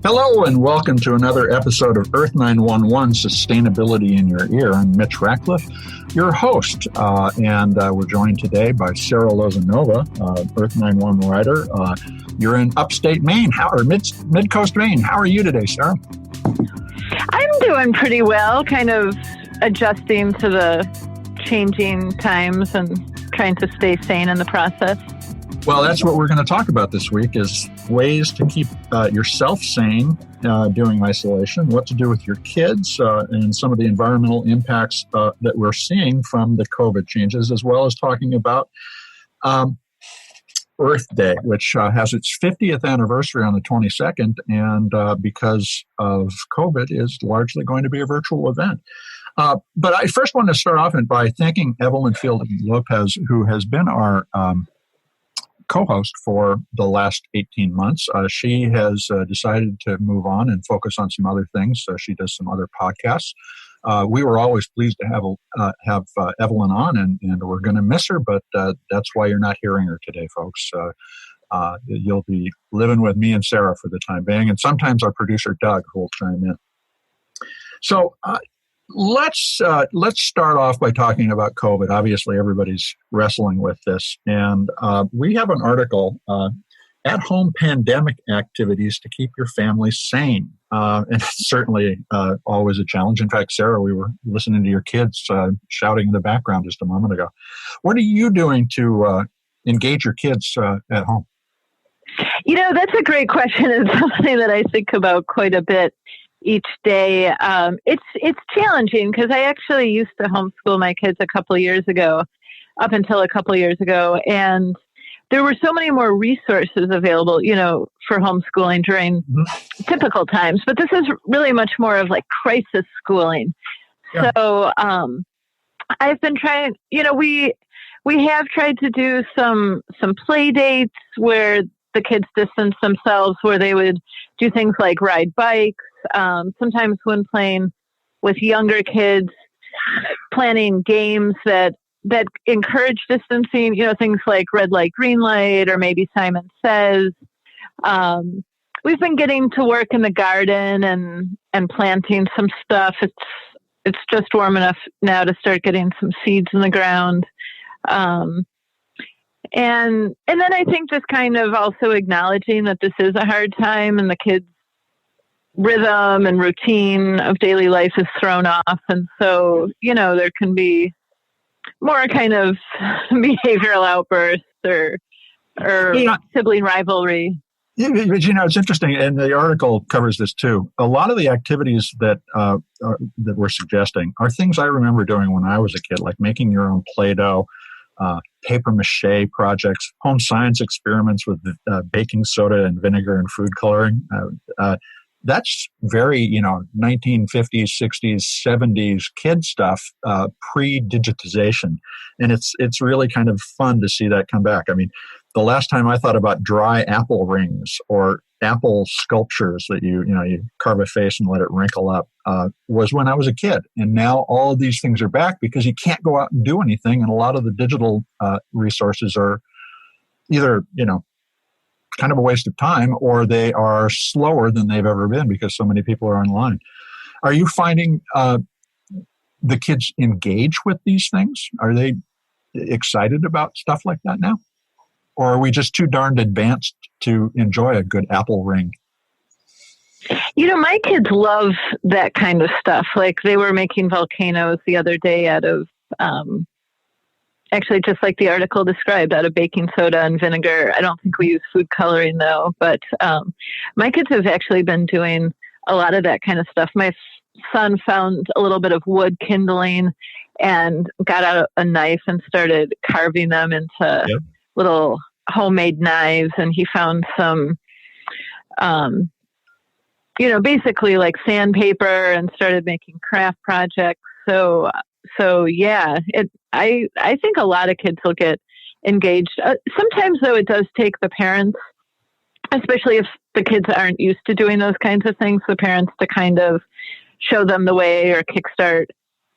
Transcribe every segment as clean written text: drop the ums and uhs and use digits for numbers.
Hello and welcome to another episode of Earth911 Sustainability in Your Ear. I'm Mitch Ratcliffe, your host, and we're joined today by Sarah Lozanova, Earth911 writer. You're in upstate Maine, or mid-coast Maine. How are you today, Sarah? I'm doing pretty well, kind of adjusting to the changing times and trying to stay sane in the process. Well, that's what we're going to talk about this week is ways to keep yourself sane during isolation, what to do with your kids, and some of the environmental impacts that we're seeing from the COVID changes, as well as talking about Earth Day, which has its 50th anniversary on the 22nd, and because of COVID, is largely going to be a virtual event. But I first want to start off by thanking Evelyn Field-Lopez, who has been our co-host for the last 18 months. She has decided to move on and focus on some other things. So she does some other podcasts. We were always pleased to have Evelyn on, and we're going to miss her, but that's why you're not hearing her today, folks. You'll be living with me and Sarah for the time being, and sometimes our producer, Doug, who will chime in. So let's start off by talking about COVID. Obviously, everybody's wrestling with this, and we have an article, At-Home Pandemic Activities to Keep Your Family Sane. And it's certainly always a challenge. In fact, Sarah, we were listening to your kids shouting in the background just a moment ago. What are you doing to engage your kids at home? You know, that's a great question. It's something that I think about quite a bit each day. It's challenging because I actually used to homeschool my kids up until a couple years ago, and there were so many more resources available, for homeschooling during typical times. But this is really much more of like crisis schooling. Yeah. So I've been trying. We have tried to do some play dates where the kids distance themselves, where they would do things like ride bikes. Sometimes when playing with younger kids, planning games that encourage distancing, things like red light, green light, or maybe Simon Says. We've been getting to work in the garden and planting some stuff. It's just warm enough now to start getting some seeds in the ground. And then I think just kind of also acknowledging that this is a hard time and the kids' rhythm and routine of daily life is thrown off. And so, there can be more kind of behavioral outbursts or sibling rivalry. But, it's interesting, and the article covers this too. A lot of the activities that we're suggesting are things I remember doing when I was a kid, like making your own Play-Doh, paper mache projects, home science experiments with baking soda and vinegar and food coloring. That's very, 1950s, 60s, 70s kid stuff, pre-digitization. And it's really kind of fun to see that come back. I mean, the last time I thought about dry apple rings or apple sculptures that you carve a face and let it wrinkle up was when I was a kid. And now all of these things are back because you can't go out and do anything. And a lot of the digital resources are either, kind of a waste of time, or they are slower than they've ever been because so many people are online. Are you finding the kids engage with these things? Are they excited about stuff like that now? Or are we just too darned advanced to enjoy a good apple ring? My kids love that kind of stuff. Like they were making volcanoes the other day out of actually, just like the article described, out of baking soda and vinegar. I don't think we use food coloring, though. But my kids have actually been doing a lot of that kind of stuff. My son found a little bit of wood kindling and got out a knife and started carving them into little homemade knives. And he found some, basically like sandpaper and started making craft projects. So yeah, I think a lot of kids will get engaged. Sometimes, though, it does take the parents, especially if the kids aren't used to doing those kinds of things, the parents to kind of show them the way or kickstart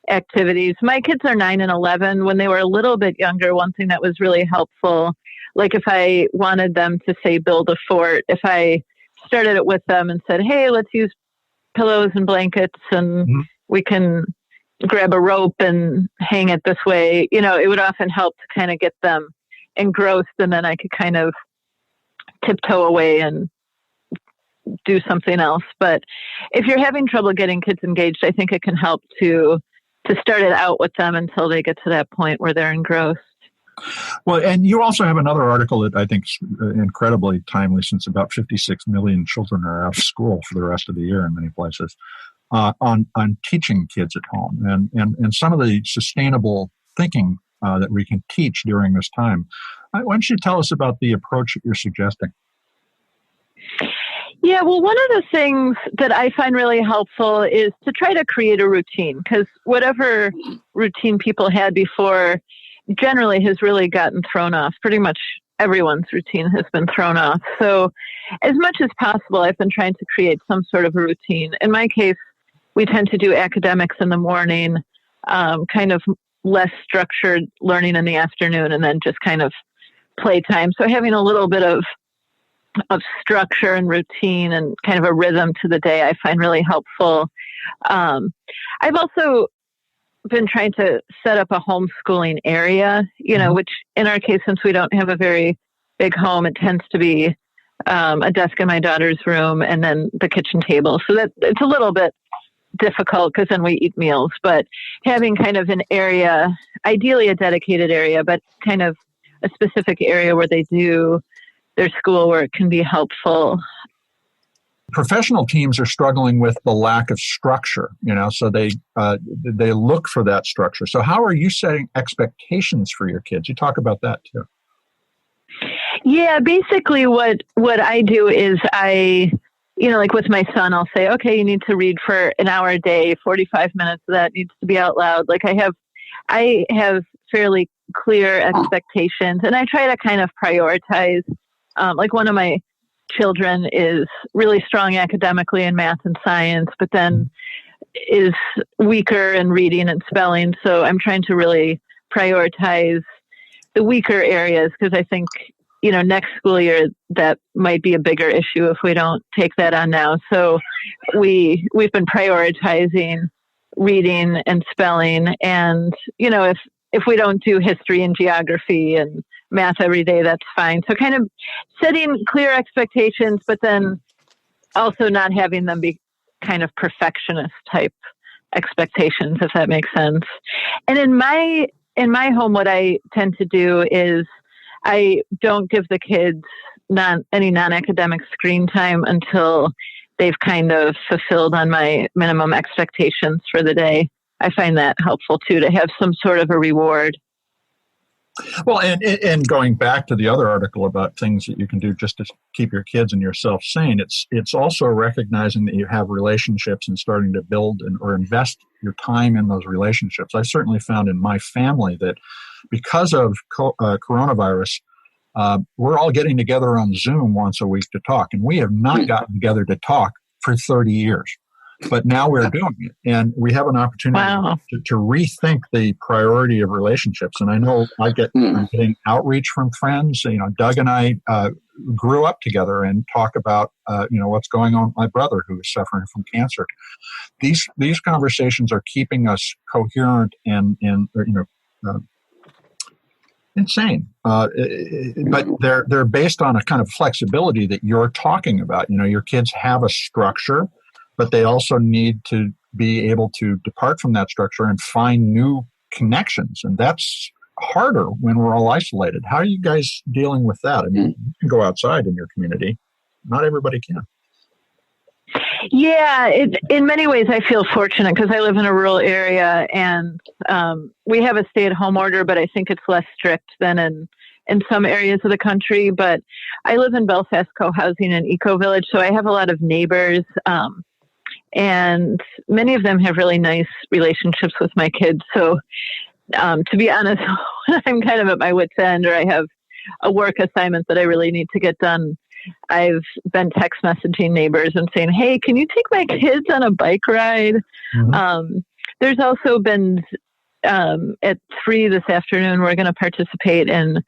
activities. My kids are 9 and 11. When they were a little bit younger, one thing that was really helpful, like if I wanted them to, say, build a fort, if I started it with them and said, hey, let's use pillows and blankets and we can grab a rope and hang it this way, it would often help to kind of get them engrossed, and then I could kind of tiptoe away and do something else. But if you're having trouble getting kids engaged, I think it can help to start it out with them until they get to that point where they're engrossed. Well, and you also have another article that I think is incredibly timely, since about 56 million children are out of school for the rest of the year in many places, on teaching kids at home and some of the sustainable thinking that we can teach during this time. Why don't you tell us about the approach that you're suggesting? Yeah, well, one of the things that I find really helpful is to try to create a routine, because whatever routine people had before generally has really gotten thrown off. Pretty much everyone's routine has been thrown off. So as much as possible, I've been trying to create some sort of a routine. In my case, we tend to do academics in the morning, kind of less structured learning in the afternoon, and then just kind of playtime. So having a little bit of structure and routine and kind of a rhythm to the day, I find really helpful. I've also been trying to set up a homeschooling area, which in our case, since we don't have a very big home, it tends to be a desk in my daughter's room and then the kitchen table. So that it's a little bit difficult because then we eat meals, but having kind of an area, ideally a dedicated area, but kind of a specific area where they do their schoolwork can be helpful. Professional teams are struggling with the lack of structure, so they look for that structure. So how are you setting expectations for your kids? You talk about that too. Yeah, basically what I do is like with my son, I'll say, okay, you need to read for an hour a day, 45 minutes of that needs to be out loud. Like I have fairly clear expectations, and I try to kind of prioritize. Like one of my children is really strong academically in math and science, but then is weaker in reading and spelling. So I'm trying to really prioritize the weaker areas, because I think, next school year, that might be a bigger issue if we don't take that on now. So we've been prioritizing reading and spelling. And, if we don't do history and geography and math every day, that's fine. So kind of setting clear expectations, but then also not having them be kind of perfectionist type expectations, if that makes sense. And in my home, what I tend to do is I don't give the kids any non-academic screen time until they've kind of fulfilled on my minimum expectations for the day. I find that helpful too, to have some sort of a reward. Well, and going back to the other article about things that you can do just to keep your kids and yourself sane, it's also recognizing that you have relationships and starting to build or invest your time in those relationships. I certainly found in my family that because of coronavirus, we're all getting together on Zoom once a week to talk, and we have not gotten together to talk for 30 years. But now we're doing it, and we have an opportunity to rethink the priority of relationships. And I know I'm getting outreach from friends. Doug and I grew up together and talk about what's going on with my brother who is suffering from cancer. These conversations are keeping us coherent and insane. But they're based on a kind of flexibility that you're talking about. Your kids have a structure, but they also need to be able to depart from that structure and find new connections. And that's harder when we're all isolated. How are you guys dealing with that? I mean, you can go outside in your community. Not everybody can. Yeah, in many ways, I feel fortunate because I live in a rural area, and we have a stay-at-home order, but I think it's less strict than in some areas of the country. But I live in Belfast co-housing and eco-village, so I have a lot of neighbors, and many of them have really nice relationships with my kids. So to be honest, when I'm kind of at my wit's end or I have a work assignment that I really need to get done, I've been text messaging neighbors and saying, hey, can you take my kids on a bike ride? Mm-hmm. there's also been at 3 this afternoon, we're going to participate in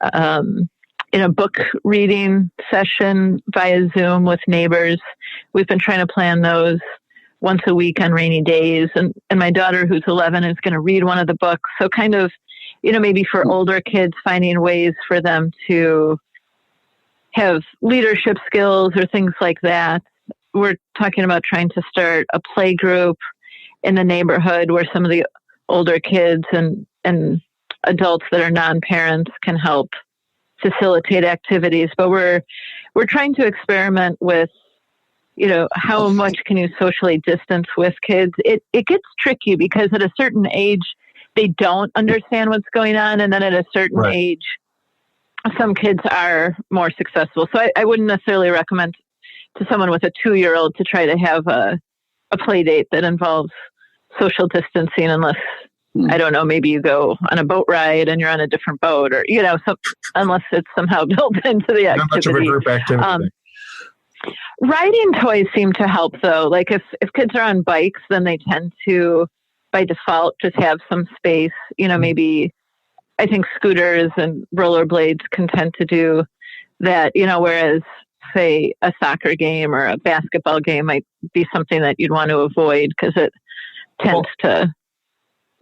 a book reading session via Zoom with neighbors. We've been trying to plan those once a week on rainy days. And my daughter, who's 11, is going to read one of the books. So kind of, maybe for older kids, finding ways for them to have leadership skills or things like that. We're talking about trying to start a play group in the neighborhood where some of the older kids and adults that are non-parents can help facilitate activities. But we're trying to experiment with, how much can you socially distance with kids? It gets tricky because at a certain age, they don't understand what's going on. And then at a certain age, some kids are more successful. So I wouldn't necessarily recommend to someone with a 2-year-old to try to have a play date that involves social distancing unless, I don't know, maybe you go on a boat ride and you're on a different boat or, unless it's somehow built into the activity. Not much of a group activity. Riding toys seem to help though. Like if kids are on bikes, then they tend to, by default, just have some space, maybe I think scooters and rollerblades can tend to do that, whereas say a soccer game or a basketball game might be something that you'd want to avoid because it tends to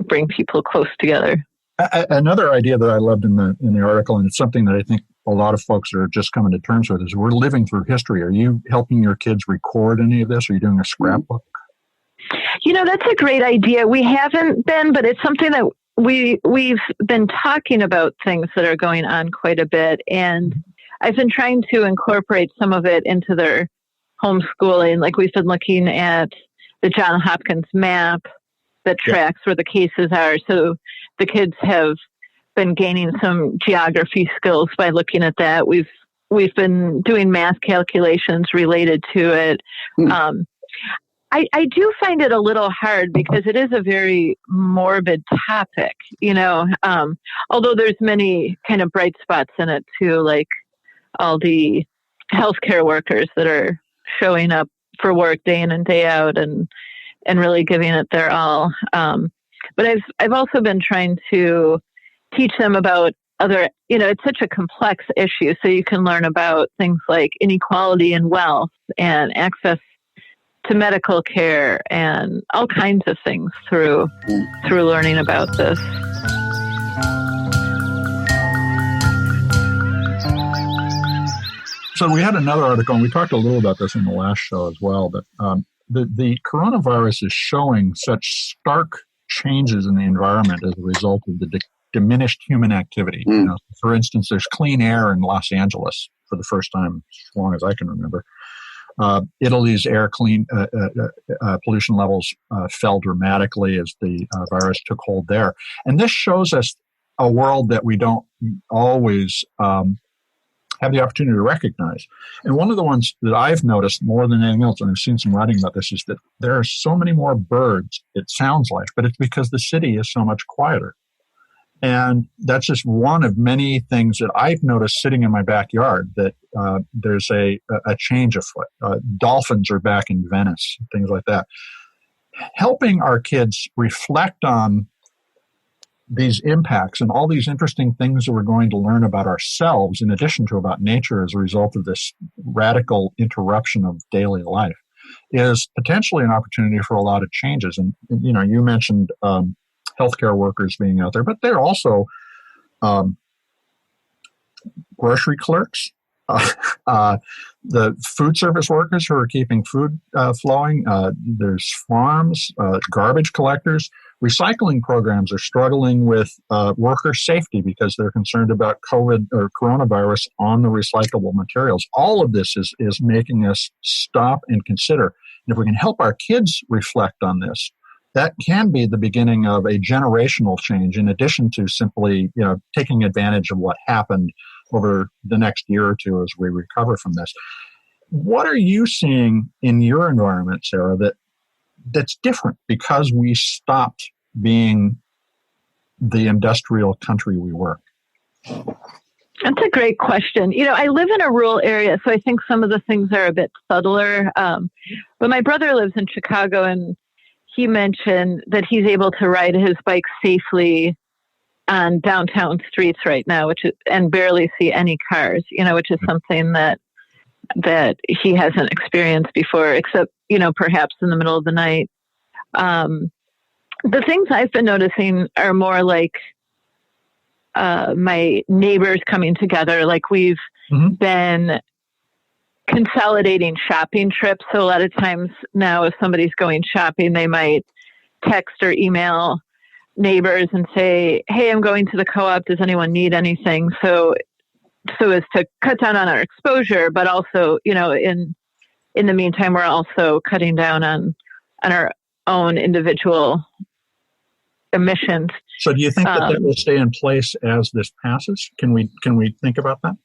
bring people close together. Another idea that I loved in the article, and it's something that I think a lot of folks are just coming to terms with, is we're living through history. Are you helping your kids record any of this? Are you doing a scrapbook? That's a great idea. We haven't been, but it's something that we've been talking about things that are going on quite a bit. And I've been trying to incorporate some of it into their homeschooling. Like we've been looking at the Johns Hopkins map that tracks where the cases are. So the kids have been gaining some geography skills by looking at that. We've been doing math calculations related to it. I do find it a little hard because it is a very morbid topic, although there's many kind of bright spots in it too, like all the healthcare workers that are showing up for work day in and day out and really giving it their all. But I've also been trying to teach them about other, it's such a complex issue. So you can learn about things like inequality in wealth and access to medical care and all kinds of things through learning about this. So we had another article, and we talked a little about this in the last show as well, but the coronavirus is showing such stark changes in the environment as a result of the diminished human activity. For instance, there's clean air in Los Angeles for the first time as long as I can remember. Italy's air pollution levels fell dramatically as the virus took hold there. And this shows us a world that we don't always have the opportunity to recognize. And one of the ones that I've noticed more than anything else, and I've seen some writing about this, is that there are so many more birds, it sounds like, but it's because the city is so much quieter. And that's just one of many things that I've noticed sitting in my backyard, that there's a change afoot. Dolphins are back in Venice, things like that. Helping our kids reflect on these impacts and all these interesting things that we're going to learn about ourselves in addition to about nature as a result of this radical interruption of daily life is potentially an opportunity for a lot of changes. And you mentioned healthcare workers being out there, but they're also grocery clerks, the food service workers who are keeping food flowing. There's farms, garbage collectors. Recycling programs are struggling with worker safety because they're concerned about COVID or coronavirus on the recyclable materials. All of this is making us stop and consider. And if we can help our kids reflect on this, that can be the beginning of a generational change in addition to simply, taking advantage of what happened over the next year or two as we recover from this. What are you seeing in your environment, Sarah, that's different because we stopped being the industrial country we were? That's a great question. I live in a rural area, so I think some of the things are a bit subtler. But my brother lives in Chicago, and he mentioned that he's able to ride his bike safely on downtown streets right now, and barely see any cars, which is something that he hasn't experienced before, except, perhaps in the middle of the night. The things I've been noticing are more like my neighbors coming together. Like we've been consolidating shopping trips. So a lot of times now, if somebody's going shopping, they might text or email neighbors and say, "Hey, I'm going to the co-op. Does anyone need anything?" So as to cut down on our exposure, but also, in the meantime, we're also cutting down on our own individual emissions. So do you think that will stay in place as this passes? Can we think about that?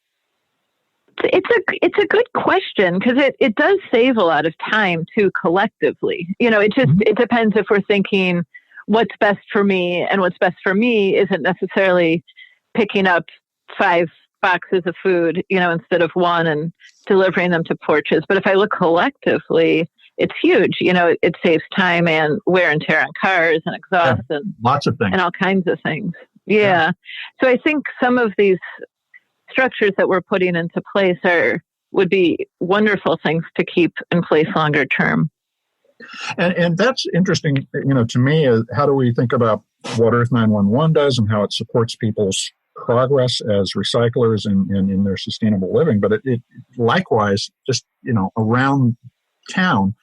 It's a good question, because it does save a lot of time too collectively. It depends if we're thinking what's best for me, and what's best for me isn't necessarily picking up 5 boxes of food, instead of 1 and delivering them to porches. But if I look collectively, it's huge. It saves time and wear and tear on cars and exhaust and lots of things and all kinds of things. Yeah. So I think some of these structures that we're putting into place would be wonderful things to keep in place longer term. And that's interesting, to me. How do we think about what Earth911 does and how it supports people's progress as recyclers and in their sustainable living? But it likewise, just, around town,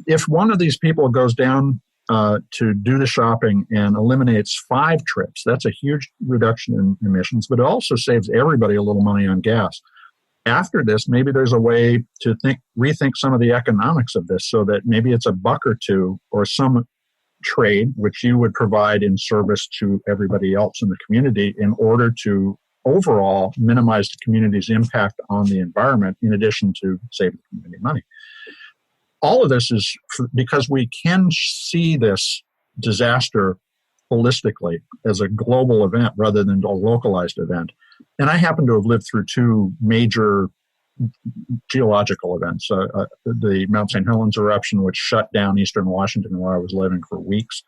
if one of these people goes down to do the shopping and eliminates 5 trips, that's a huge reduction in emissions, but it also saves everybody a little money on gas. After this, maybe there's a way to rethink some of the economics of this, so that maybe it's $1 or $2 or some trade which you would provide in service to everybody else in the community in order to overall minimize the community's impact on the environment, in addition to saving the community money. All of this is because we can see this disaster holistically as a global event rather than a localized event. And I happen to have lived through 2 major geological events. The Mount St. Helens eruption, which shut down eastern Washington where I was living for weeks,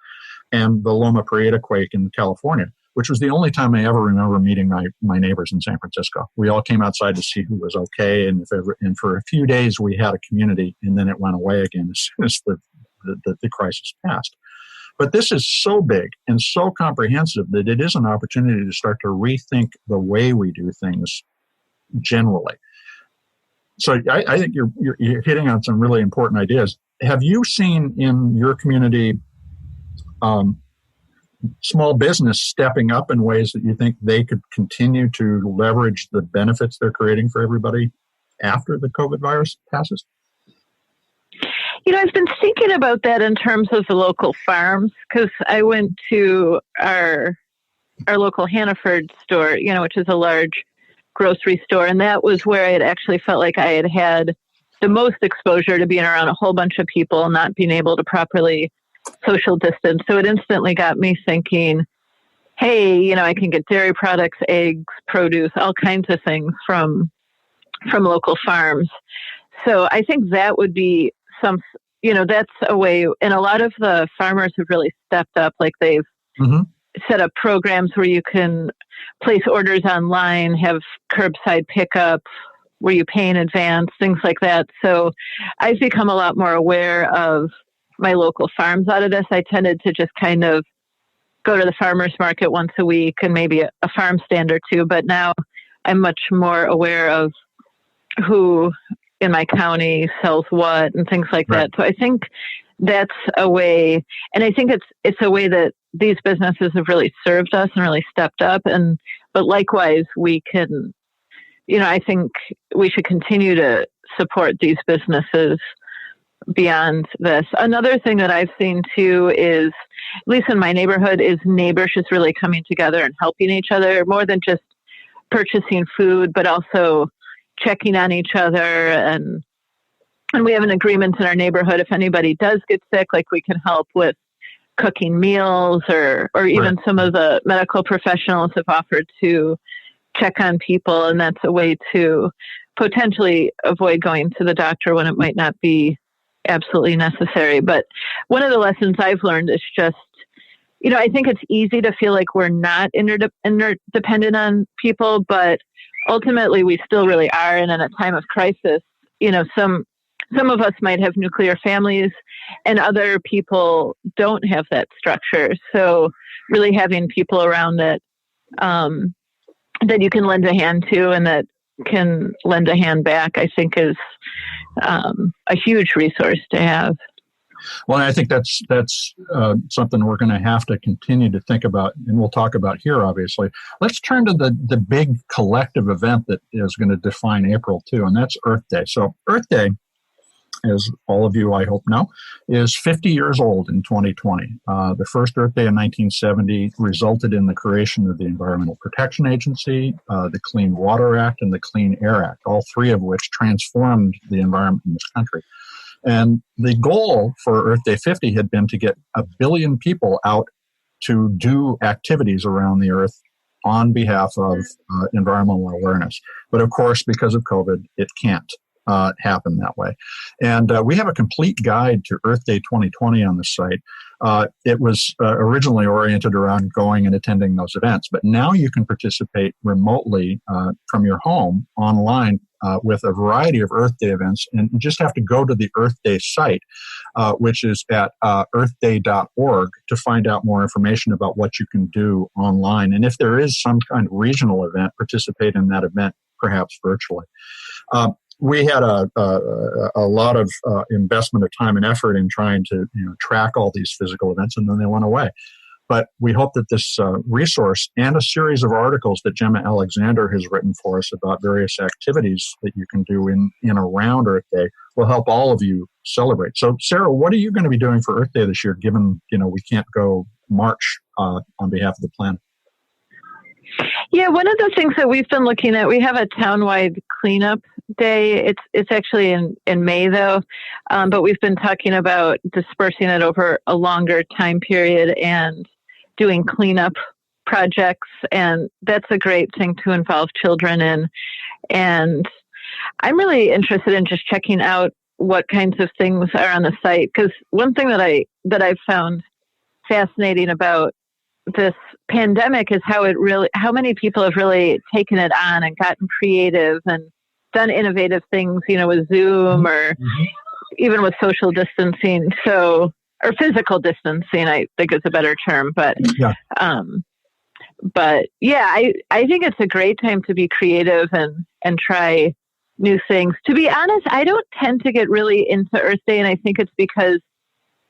and the Loma Prieta quake in California, which was the only time I ever remember meeting my neighbors in San Francisco. We all came outside to see who was okay, and for a few days we had a community, and then it went away again as soon as the crisis passed. But this is so big and so comprehensive that it is an opportunity to start to rethink the way we do things generally. So I think you're hitting on some really important ideas. Have you seen in your community small business stepping up in ways that you think they could continue to leverage the benefits they're creating for everybody after the COVID virus passes? I've been thinking about that in terms of the local farms, because I went to our local Hannaford store, which is a large grocery store, and that was where I had actually felt like I had the most exposure to being around a whole bunch of people, not being able to properly social distance. So it instantly got me thinking, hey, I can get dairy products, eggs, produce, all kinds of things from local farms. So I think that would be that's a way, and a lot of the farmers have really stepped up. Like they've set up programs where you can place orders online, have curbside pickup where you pay in advance, things like that. So I've become a lot more aware of my local farms out of this. I tended to just kind of go to the farmer's market once a week and maybe a farm stand or 2. But now I'm much more aware of who in my county sells what and things like that. So I think that's a way, and I think it's a way that these businesses have really served us and really stepped up. But likewise, we can, I think we should continue to support these businesses beyond this. Another thing that I've seen too is, at least in my neighborhood, is neighbors just really coming together and helping each other, more than just purchasing food, but also checking on each other. And we have an agreement in our neighborhood, if anybody does get sick, like we can help with cooking meals, or even some of the medical professionals have offered to check on people. And that's a way to potentially avoid going to the doctor when it might not be absolutely necessary. But one of the lessons I've learned is just, I think it's easy to feel like we're not interdependent on people, but ultimately we still really are. And in a time of crisis, some of us might have nuclear families and other people don't have that structure. So really having people around that you can lend a hand to and that can lend a hand back, I think is a huge resource to have. Well, I think that's something we're going to have to continue to think about, and we'll talk about here, obviously. Let's turn to the big collective event that is going to define April, too, and that's Earth Day. So Earth Day, as all of you, I hope know, is 50 years old in 2020. The first Earth Day in 1970 resulted in the creation of the Environmental Protection Agency, the Clean Water Act, and the Clean Air Act, all three of which transformed the environment in this country. And the goal for Earth Day 50 had been to get 1 billion people out to do activities around the Earth on behalf of environmental awareness. But of course, because of COVID, it can't happen that way. And we have a complete guide to Earth Day 2020 on the site. It was originally oriented around going and attending those events, but now you can participate remotely from your home online with a variety of Earth Day events, and you just have to go to the Earth Day site, which is at earthday.org, to find out more information about what you can do online. And if there is some kind of regional event, participate in that event, perhaps virtually. We had a lot of investment of time and effort in trying to track all these physical events, and then they went away. But we hope that this resource and a series of articles that Gemma Alexander has written for us about various activities that you can do in around Earth Day will help all of you celebrate. So, Sarah, what are you going to be doing for Earth Day this year, given we can't go march on behalf of the planet? Yeah, one of the things that we've been looking at, we have a townwide cleanup day. It's actually in May, though, but we've been talking about dispersing it over a longer time period and doing cleanup projects, and that's a great thing to involve children in. And I'm really interested in just checking out what kinds of things are on the site, because one thing that I've found fascinating about this pandemic is how many people have really taken it on and gotten creative and done innovative things, with Zoom or even with social distancing. So, or physical distancing, I think is a better term, but I think it's a great time to be creative and try new things. To be honest, I don't tend to get really into Earth Day, and I think it's because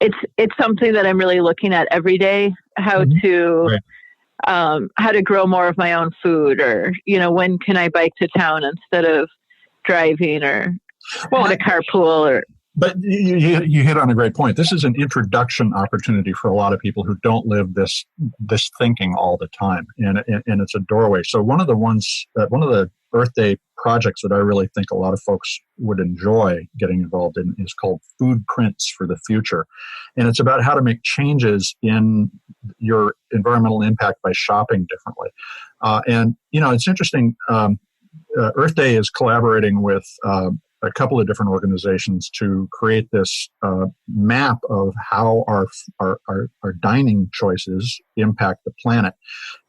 it's something that I'm really looking at every day, how to grow more of my own food, or, when can I bike to town instead of driving, or how to carpool. But you hit on a great point. This is an introduction opportunity for a lot of people who don't live this thinking all the time, and it's a doorway. So one of the Earth Day projects that I really think a lot of folks would enjoy getting involved in is called foodprints-for-the-future, and it's about how to make changes in your environmental impact by shopping differently. And it's interesting. Earth Day is collaborating with a couple of different organizations to create this map of how our dining choices impact the planet.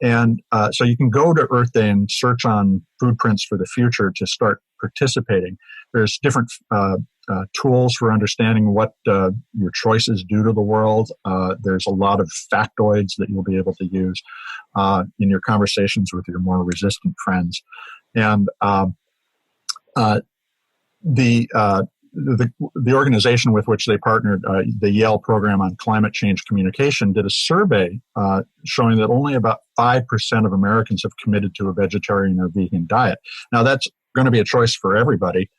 And so you can go to Earth Day and search on Foodprints for the Future to start participating. There's different tools for understanding what your choices do to the world. There's a lot of factoids that you'll be able to use in your conversations with your more resistant friends. And the organization with which they partnered, the Yale Program on Climate Change Communication, did a survey showing that only about 5% of Americans have committed to a vegetarian or vegan diet. Now, that's going to be a choice for everybody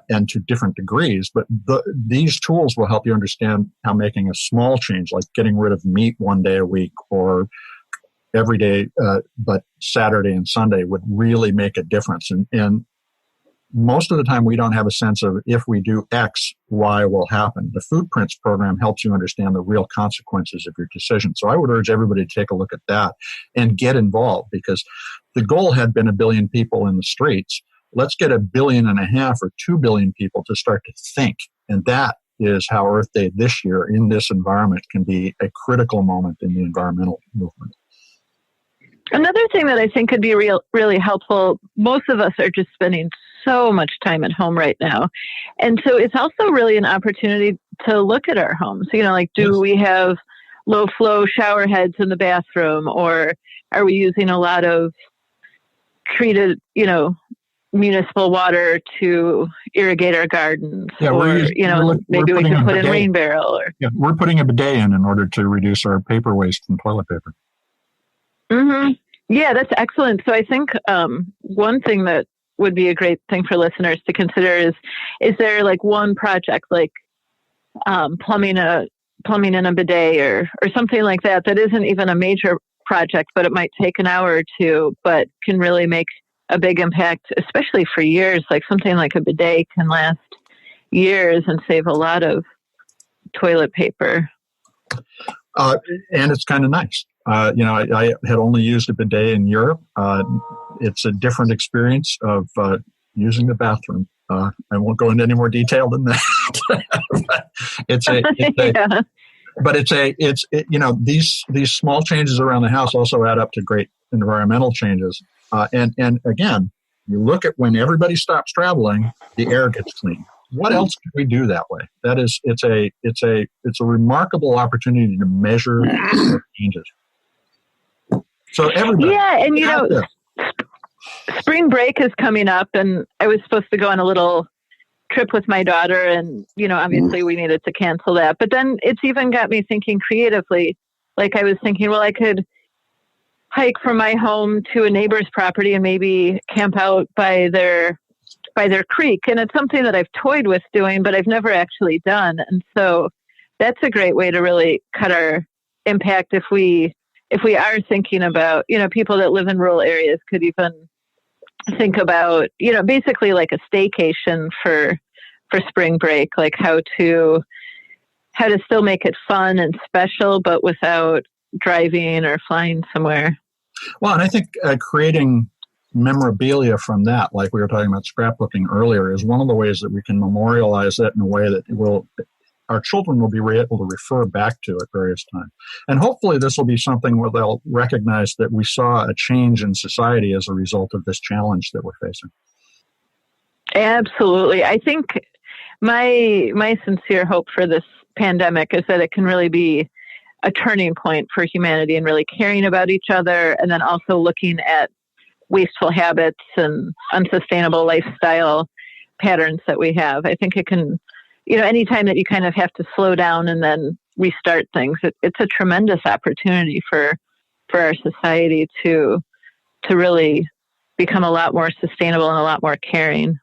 and to different degrees, but these tools will help you understand how making a small change, like getting rid of meat one day a week or every day but Saturday and Sunday, would really make a difference. And most of the time, we don't have a sense of if we do X, Y will happen. The Foodprints program helps you understand the real consequences of your decision. So I would urge everybody to take a look at that and get involved, because the goal had been 1 billion people in the streets. Let's get 1.5 billion or 2 billion people to start to think. And that is how Earth Day this year in this environment can be a critical moment in the environmental movement. Another thing that I think could be really helpful, most of us are just spending so much time at home right now. And so it's also really an opportunity to look at our homes. Like, do we have low flow shower heads in the bathroom, or are we using a lot of treated, municipal water to irrigate our gardens? Yeah, maybe we can put in rain barrel. We're putting a bidet in order to reduce our paper waste from toilet paper. Mm-hmm. Yeah, that's excellent. So I think one thing that would be a great thing for listeners to consider is there like one project like plumbing in a bidet or something like that isn't even a major project, but it might take an hour or two, but can really make a big impact, especially for years. Like something like a bidet can last years and save a lot of toilet paper. And it's kind of nice. I had only used a bidet in Europe. It's a different experience of using the bathroom. I won't go into any more detail than that. These small changes around the house also add up to great environmental changes. And again, you look at when everybody stops traveling, the air gets clean. What else can we do that way? It's a remarkable opportunity to measure changes. So everybody. Yeah, and spring break is coming up, and I was supposed to go on a little trip with my daughter, and obviously we needed to cancel that. But then it's even got me thinking creatively. Like I was thinking, well, I could hike from my home to a neighbor's property and maybe camp out by their creek. And it's something that I've toyed with doing, but I've never actually done. And so that's a great way to really cut our impact if we are thinking about, people that live in rural areas could even think about, basically like a staycation for spring break, like how to still make it fun and special, but without driving or flying somewhere. Well, and I think creating memorabilia from that, like we were talking about scrapbooking earlier, is one of the ways that we can memorialize that in a way that our children will be able to refer back to at various times. And hopefully this will be something where they'll recognize that we saw a change in society as a result of this challenge that we're facing. Absolutely. I think my sincere hope for this pandemic is that it can really be a turning point for humanity and really caring about each other, and then also looking at wasteful habits and unsustainable lifestyle patterns that we have. I think it can, anytime that you kind of have to slow down and then restart things, it's a tremendous opportunity for our society to really become a lot more sustainable and a lot more caring.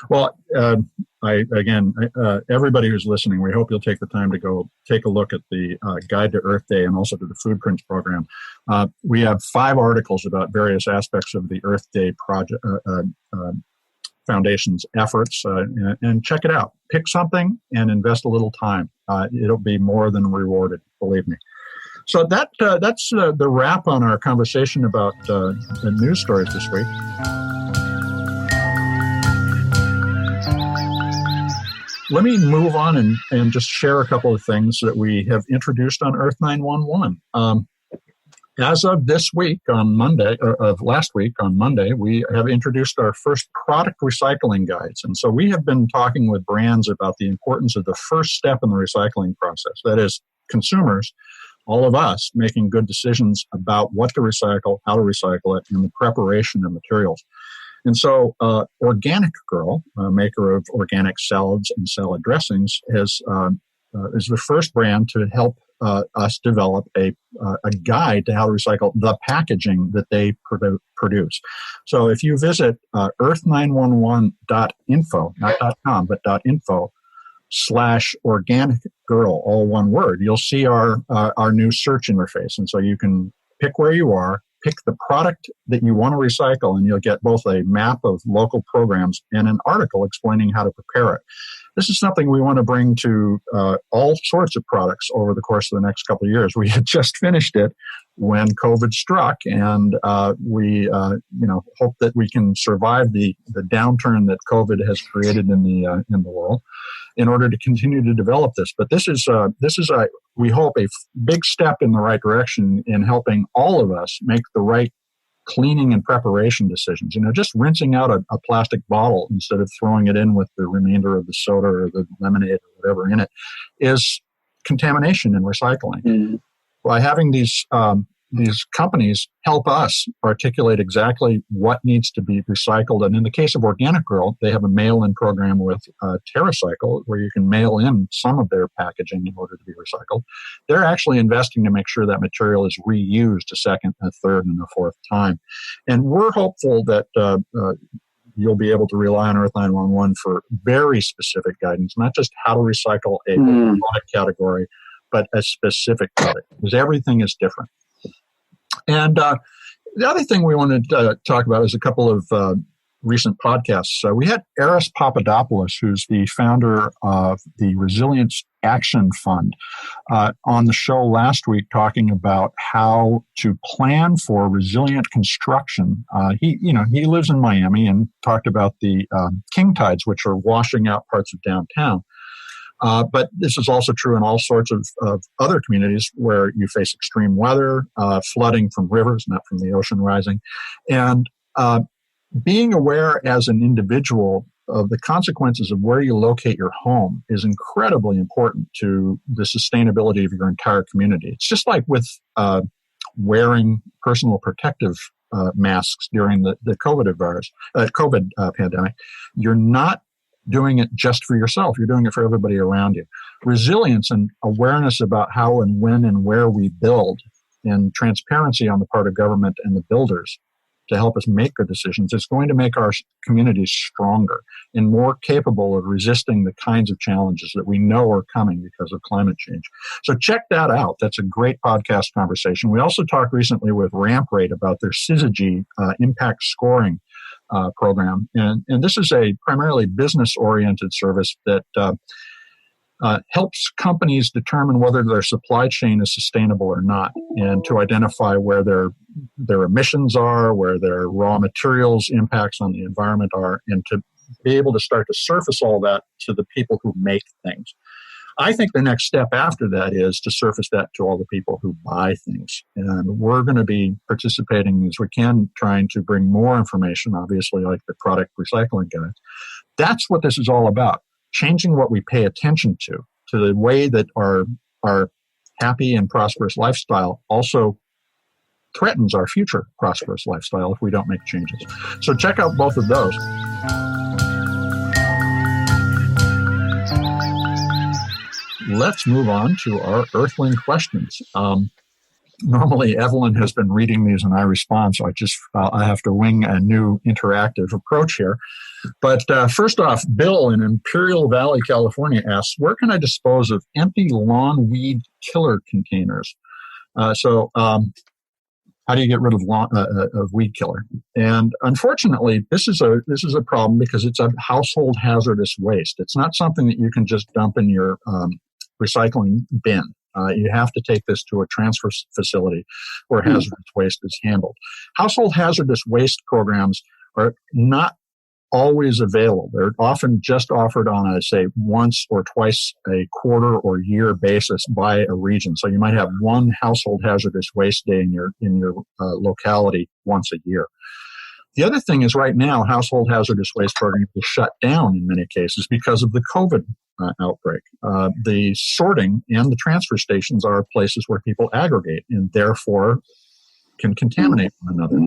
Well, everybody who's listening, we hope you'll take the time to go take a look at the Guide to Earth Day and also to the Foodprints program. We have 5 articles about various aspects of the Earth Day project Foundation's efforts, and check it out. Pick something and invest a little time. It'll be more than rewarded, believe me. So that's the wrap on our conversation about the news stories this week. Let me move on and just share a couple of things that we have introduced on Earth911. As of this week on Monday, of last week on Monday, we have introduced our first product recycling guides. And so we have been talking with brands about the importance of the first step in the recycling process. That is, consumers, all of us, making good decisions about what to recycle, how to recycle it, and the preparation of materials. And so Organic Girl, a maker of organic salads and salad dressings, is the first brand to help us develop a guide to how to recycle the packaging that they produce. So if you visit earth911.info, not .com, but .info/organic girl, all one word, you'll see our new search interface. And so you can pick where you are, pick the product that you want to recycle, and you'll get both a map of local programs and an article explaining how to prepare it. This is something we want to bring to all sorts of products over the course of the next couple of years. We had just finished it when COVID struck, and we hope that we can survive the downturn that COVID has created in the world. in order to continue to develop this. But this is we hope, a big step in the right direction in helping all of us make the right cleaning and preparation decisions. Just rinsing out a plastic bottle instead of throwing it in with the remainder of the soda or the lemonade or whatever in it is contamination and recycling. Mm. By having these companies help us articulate exactly what needs to be recycled. And in the case of Organic Girl, they have a mail-in program with TerraCycle where you can mail in some of their packaging in order to be recycled. They're actually investing to make sure that material is reused a second, a third, and a fourth time. And we're hopeful that you'll be able to rely on Earth911 for very specific guidance, not just how to recycle a product category, but a specific product, because everything is different. And the other thing we wanted to talk about is a couple of recent podcasts. So we had Eris Papadopoulos, who's the founder of the Resilience Action Fund, on the show last week talking about how to plan for resilient construction. He lives in Miami and talked about the king tides, which are washing out parts of downtown. But this is also true in all sorts of other communities where you face extreme weather, flooding from rivers, not from the ocean rising. And being aware as an individual of the consequences of where you locate your home is incredibly important to the sustainability of your entire community. It's just like with wearing personal protective masks during the COVID pandemic. You're not doing it just for yourself. You're doing it for everybody around you. Resilience and awareness about how and when and where we build, and transparency on the part of government and the builders to help us make good decisions is going to make our communities stronger and more capable of resisting the kinds of challenges that we know are coming because of climate change. So check that out. That's a great podcast conversation. We also talked recently with Ramp Rate about their Syzygy impact scoring program. And this is a primarily business-oriented service that helps companies determine whether their supply chain is sustainable or not, and to identify where their emissions are, where their raw materials impacts on the environment are, and to be able to start to surface all that to the people who make things. I think the next step after that is to surface that to all the people who buy things. And we're going to be participating as we can, trying to bring more information, obviously, like the product recycling guides. That's what this is all about, changing what we pay attention to the way that our happy and prosperous lifestyle also threatens our future prosperous lifestyle if we don't make changes. So check out both of those. Let's move on to our Earthling questions. Normally, Evelyn has been reading these and I respond, so I have to wing a new interactive approach here. But first off, Bill in Imperial Valley, California asks, where can I dispose of empty lawn weed killer containers? How do you get rid of weed killer? And unfortunately, this is a problem because it's a household hazardous waste. It's not something that you can just dump in your recycling bin. You have to take this to a transfer facility where hazardous waste is handled. Household hazardous waste programs are not always available. They're often just offered on a, say, once or twice a quarter or year basis by a region. So you might have one household hazardous waste day in your locality once a year. The other thing is right now, household hazardous waste programs will shut down in many cases because of the COVID outbreak. The sorting and the transfer stations are places where people aggregate and therefore can contaminate one another.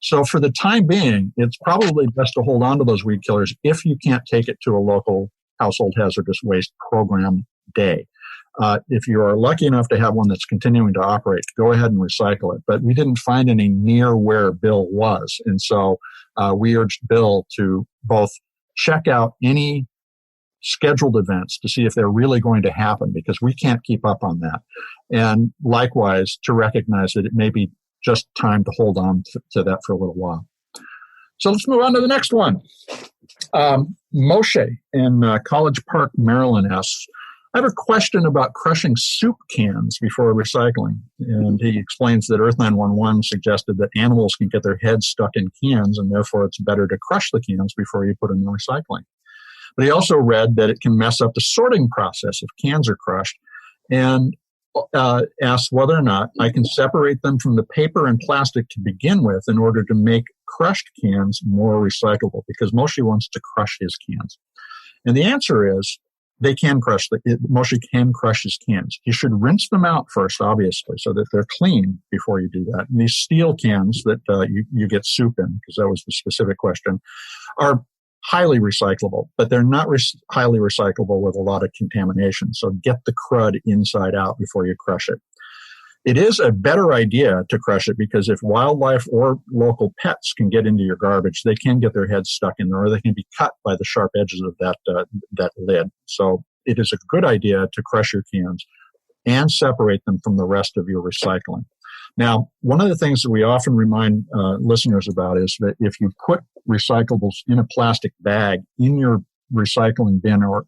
So for the time being, it's probably best to hold on to those weed killers if you can't take it to a local household hazardous waste program day. If you are lucky enough to have one that's continuing to operate, go ahead and recycle it. But we didn't find any near where Bill was. And so we urged Bill to both check out any scheduled events to see if they're really going to happen, because we can't keep up on that. And likewise, to recognize that it may be just time to hold on to that for a little while. So let's move on to the next one. Moshe in College Park, Maryland asks, I have a question about crushing soup cans before recycling. And he explains that Earth911 suggested that animals can get their heads stuck in cans, and therefore it's better to crush the cans before you put them in recycling. But he also read that it can mess up the sorting process if cans are crushed, and asked whether or not I can separate them from the paper and plastic to begin with in order to make crushed cans more recyclable, because Moshe wants to crush his cans. And the answer is they can crush Moshe can crush his cans. You should rinse them out first, obviously, so that they're clean before you do that. And these steel cans that you get soup in, because that was the specific question, are highly recyclable, but they're not highly recyclable with a lot of contamination. So get the crud inside out before you crush it. It is a better idea to crush it, because if wildlife or local pets can get into your garbage, they can get their heads stuck in there, or they can be cut by the sharp edges of that lid. So it is a good idea to crush your cans and separate them from the rest of your recycling. Now, one of the things that we often remind listeners about is that if you put recyclables in a plastic bag in your recycling bin, or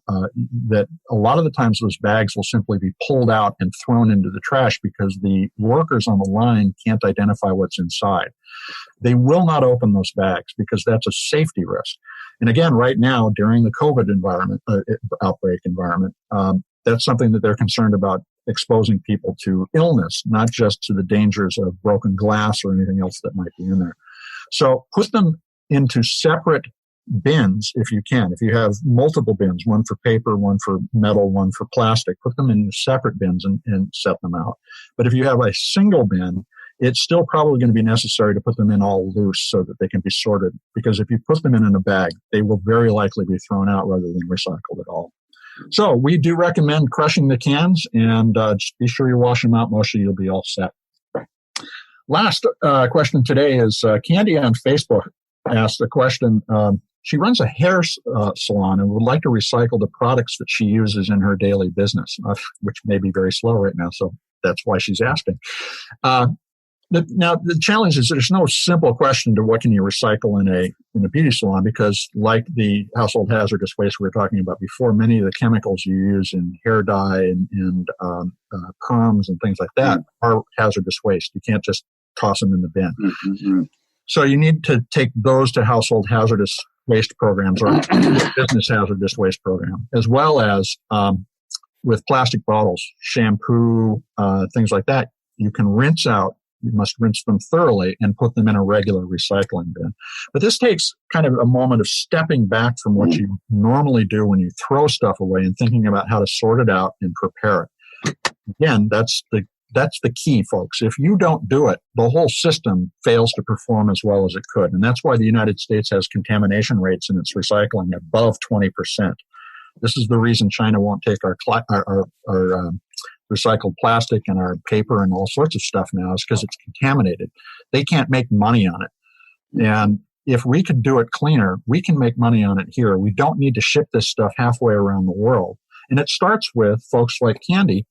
that a lot of the times those bags will simply be pulled out and thrown into the trash because the workers on the line can't identify what's inside. They will not open those bags because that's a safety risk. And again, right now, during the COVID outbreak environment, that's something that they're concerned about, exposing people to illness, not just to the dangers of broken glass or anything else that might be in there. So put them into separate bins if you can. If you have multiple bins, one for paper, one for metal, one for plastic, put them in separate bins and set them out. But if you have a single bin, it's still probably going to be necessary to put them in all loose so that they can be sorted, because if you put them in a bag, they will very likely be thrown out rather than recycled at all. So we do recommend crushing the cans, and just be sure you wash them out, Moshe. You'll be all set. Last question today is Candy on Facebook asked a question. She runs a hair salon and would like to recycle the products that she uses in her daily business, which may be very slow right now, so that's why she's asking. Now, the challenge is there's no simple question to what can you recycle in a beauty salon, because like the household hazardous waste we were talking about before, many of the chemicals you use in hair dye and perms and things like that are hazardous waste. You can't just toss them in the bin. Mm-hmm. So you need to take those to household hazardous waste programs or business hazardous waste program, as well as with plastic bottles, shampoo, things like that. You can rinse out. You must rinse them thoroughly and put them in a regular recycling bin. But this takes kind of a moment of stepping back from what you normally do when you throw stuff away and thinking about how to sort it out and prepare it. Again, that's the key, folks. If you don't do it, the whole system fails to perform as well as it could. And that's why the United States has contamination rates in its recycling above 20%. This is the reason China won't take our recycled plastic and our paper and all sorts of stuff now, is because it's contaminated. They can't make money on it. And if we could do it cleaner, we can make money on it here. We don't need to ship this stuff halfway around the world. And it starts with folks like Candy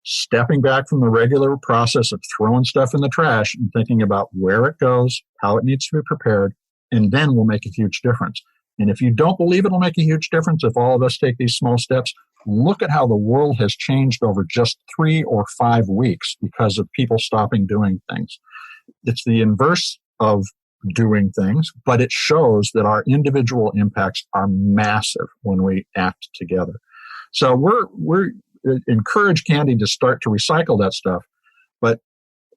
stepping back from the regular process of throwing stuff in the trash and thinking about where it goes, how it needs to be prepared, and then we'll make a huge difference. And if you don't believe it'll make a huge difference if all of us take these small steps, look at how the world has changed over just 3 or 5 weeks because of people stopping doing things. It's the inverse of doing things, but it shows that our individual impacts are massive when we act together. So we're encourage Candy to start to recycle that stuff, but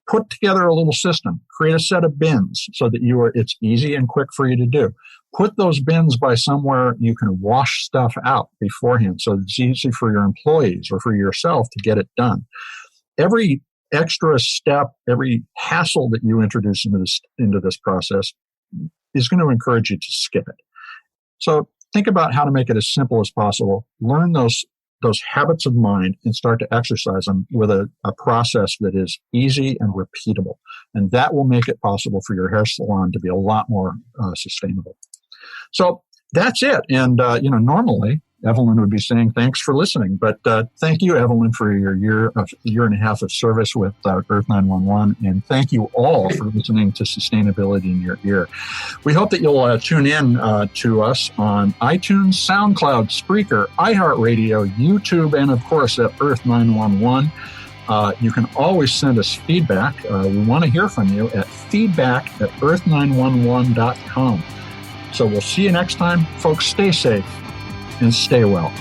put together a little system. Create a set of bins so that it's easy and quick for you to do. Put those bins by somewhere you can wash stuff out beforehand so it's easy for your employees or for yourself to get it done. Every extra step, every hassle that you introduce into this process is going to encourage you to skip it. So think about how to make it as simple as possible. Learn those habits of mind and start to exercise them with a process that is easy and repeatable. And that will make it possible for your hair salon to be a lot more sustainable. So that's it. And, normally Evelyn would be saying thanks for listening. But thank you, Evelyn, for your year and a half of service with Earth911. And thank you all for listening to Sustainability in Your Ear. We hope that you'll tune in to us on iTunes, SoundCloud, Spreaker, iHeartRadio, YouTube, and, of course, at Earth911. You can always send us feedback. We want to hear from you at feedback@earth911.com. So we'll see you next time. Folks, stay safe. and stay well.